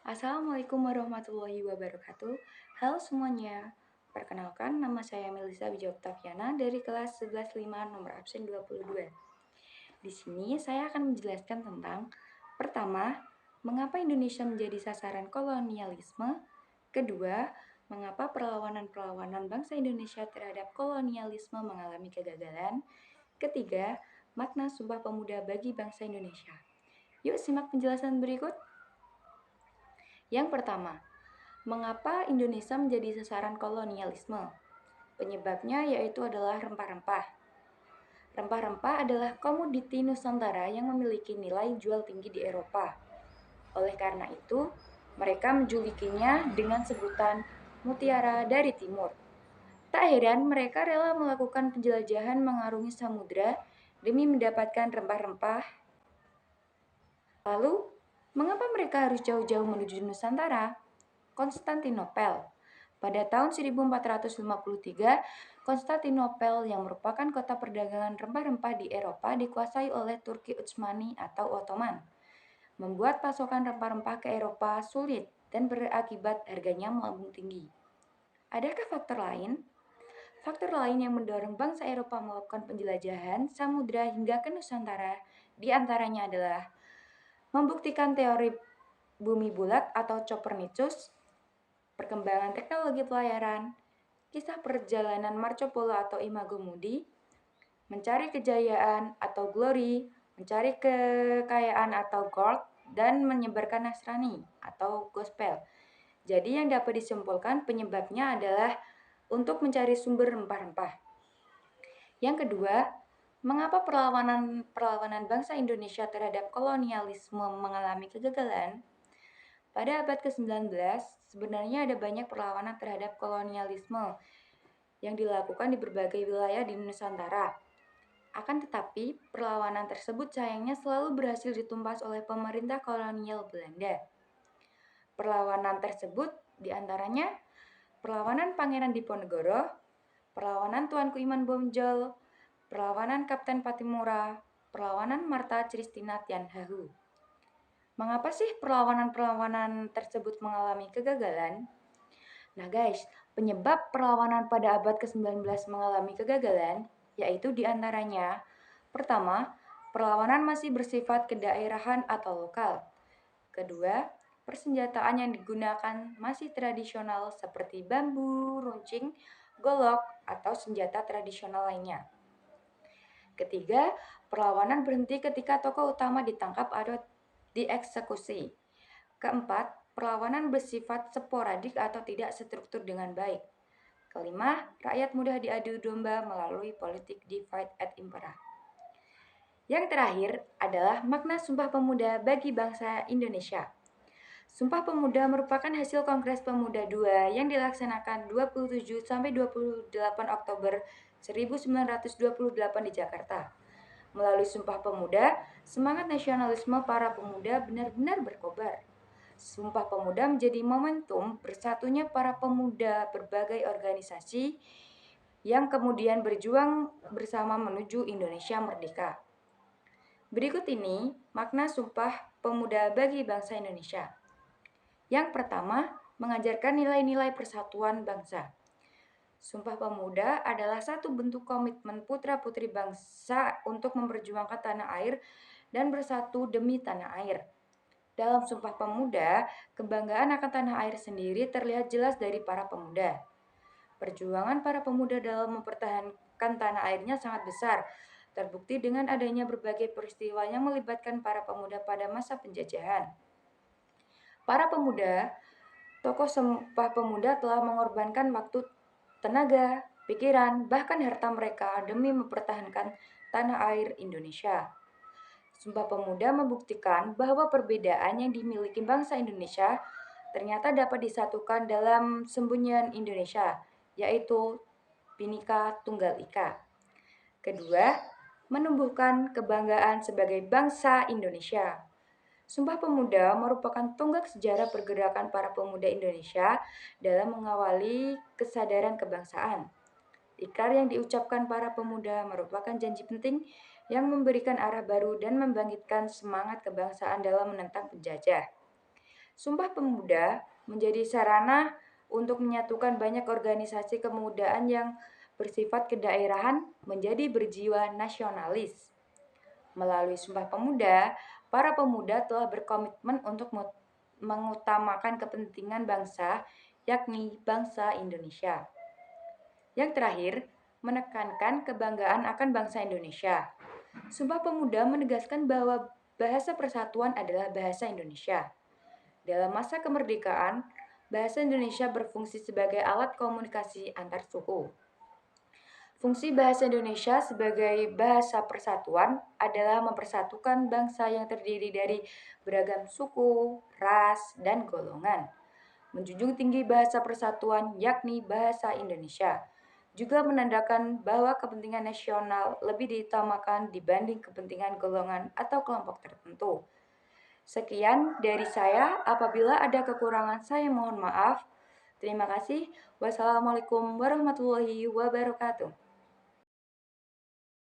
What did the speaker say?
Assalamualaikum warahmatullahi wabarakatuh. Halo semuanya. Perkenalkan, nama saya Melisa Wijaya Oktaviana dari kelas 11.5 nomor absen 22. Di sini saya akan menjelaskan tentang pertama, mengapa Indonesia menjadi sasaran kolonialisme. Kedua, mengapa perlawanan-perlawanan bangsa Indonesia terhadap kolonialisme mengalami kegagalan. Ketiga, makna Sumpah Pemuda bagi bangsa Indonesia. Yuk simak penjelasan berikut. Yang pertama, mengapa Indonesia menjadi sasaran kolonialisme? Penyebabnya yaitu adalah rempah-rempah. Rempah-rempah adalah komoditi Nusantara yang memiliki nilai jual tinggi di Eropa. Oleh karena itu, mereka menjulikinya dengan sebutan mutiara dari timur. Tak heran mereka rela melakukan penjelajahan mengarungi samudra demi mendapatkan rempah-rempah. Lalu, mengapa mereka harus jauh-jauh menuju Nusantara? Konstantinopel. Pada tahun 1453, Konstantinopel yang merupakan kota perdagangan rempah-rempah di Eropa dikuasai oleh Turki Utsmani atau Ottoman, membuat pasokan rempah-rempah ke Eropa sulit dan berakibat harganya melambung tinggi. Adakah faktor lain? Faktor lain yang mendorong bangsa Eropa melakukan penjelajahan samudra hingga ke Nusantara diantaranya adalah membuktikan teori bumi bulat atau Copernicus, perkembangan teknologi pelayaran, kisah perjalanan Marco Polo atau Imago Mundi, mencari kejayaan atau glory, mencari kekayaan atau gold, dan menyebarkan Nasrani atau gospel. Jadi yang dapat disimpulkan penyebabnya adalah untuk mencari sumber rempah-rempah. Yang kedua, mengapa perlawanan bangsa Indonesia terhadap kolonialisme mengalami kegagalan? Pada abad ke-19, sebenarnya ada banyak perlawanan terhadap kolonialisme yang dilakukan di berbagai wilayah di Nusantara. Akan tetapi, perlawanan tersebut sayangnya selalu berhasil ditumpas oleh pemerintah kolonial Belanda. Perlawanan tersebut diantaranya perlawanan Pangeran Diponegoro, perlawanan Tuanku Iman Bonjol, perlawanan Kapten Patimura, perlawanan Marta Christina Tianhahu. Mengapa sih perlawanan-perlawanan tersebut mengalami kegagalan? Nah guys, penyebab perlawanan pada abad ke-19 mengalami kegagalan yaitu diantaranya pertama, perlawanan masih bersifat kedaerahan atau lokal. Kedua, persenjataan yang digunakan masih tradisional seperti bambu, runcing, golok, atau senjata tradisional lainnya. Ketiga, perlawanan berhenti ketika tokoh utama ditangkap atau dieksekusi. Keempat, perlawanan bersifat sporadik atau tidak struktur dengan baik. Kelima, rakyat mudah diadu domba melalui politik divide et impera. Yang terakhir adalah makna Sumpah Pemuda bagi bangsa Indonesia. Sumpah Pemuda merupakan hasil Kongres Pemuda II yang dilaksanakan 27-28 Oktober 1928 di Jakarta. Melalui Sumpah Pemuda, semangat nasionalisme para pemuda benar-benar berkobar. Sumpah Pemuda menjadi momentum bersatunya para pemuda berbagai organisasi yang kemudian berjuang bersama menuju Indonesia merdeka. Berikut ini makna Sumpah Pemuda bagi bangsa Indonesia. Yang pertama, mengajarkan nilai-nilai persatuan bangsa. Sumpah Pemuda adalah satu bentuk komitmen putra-putri bangsa untuk memperjuangkan tanah air dan bersatu demi tanah air. Dalam Sumpah Pemuda, kebanggaan akan tanah air sendiri terlihat jelas dari para pemuda. Perjuangan para pemuda dalam mempertahankan tanah airnya sangat besar, terbukti dengan adanya berbagai peristiwa yang melibatkan para pemuda pada masa penjajahan. Para pemuda, tokoh Sumpah Pemuda telah mengorbankan waktu, tenaga, pikiran, bahkan harta mereka demi mempertahankan tanah air Indonesia. Sumpah Pemuda membuktikan bahwa perbedaan yang dimiliki bangsa Indonesia ternyata dapat disatukan dalam sembunyian Indonesia, yaitu Bhinneka Tunggal Ika. Kedua, menumbuhkan kebanggaan sebagai bangsa Indonesia. Sumpah Pemuda merupakan tonggak sejarah pergerakan para pemuda Indonesia dalam mengawali kesadaran kebangsaan. Ikrar yang diucapkan para pemuda merupakan janji penting yang memberikan arah baru dan membangkitkan semangat kebangsaan dalam menentang penjajah. Sumpah Pemuda menjadi sarana untuk menyatukan banyak organisasi kemudaan yang bersifat kedaerahan menjadi berjiwa nasionalis. Melalui Sumpah Pemuda, para pemuda telah berkomitmen untuk mengutamakan kepentingan bangsa, yakni bangsa Indonesia. Yang terakhir, menekankan kebanggaan akan bangsa Indonesia. Sumpah Pemuda menegaskan bahwa bahasa persatuan adalah bahasa Indonesia. Dalam masa kemerdekaan, bahasa Indonesia berfungsi sebagai alat komunikasi antar suku. Fungsi bahasa Indonesia sebagai bahasa persatuan adalah mempersatukan bangsa yang terdiri dari beragam suku, ras, dan golongan. Menjunjung tinggi bahasa persatuan yakni bahasa Indonesia. Juga menandakan bahwa kepentingan nasional lebih diutamakan dibanding kepentingan golongan atau kelompok tertentu. Sekian dari saya, apabila ada kekurangan saya mohon maaf. Terima kasih. Wassalamualaikum warahmatullahi wabarakatuh.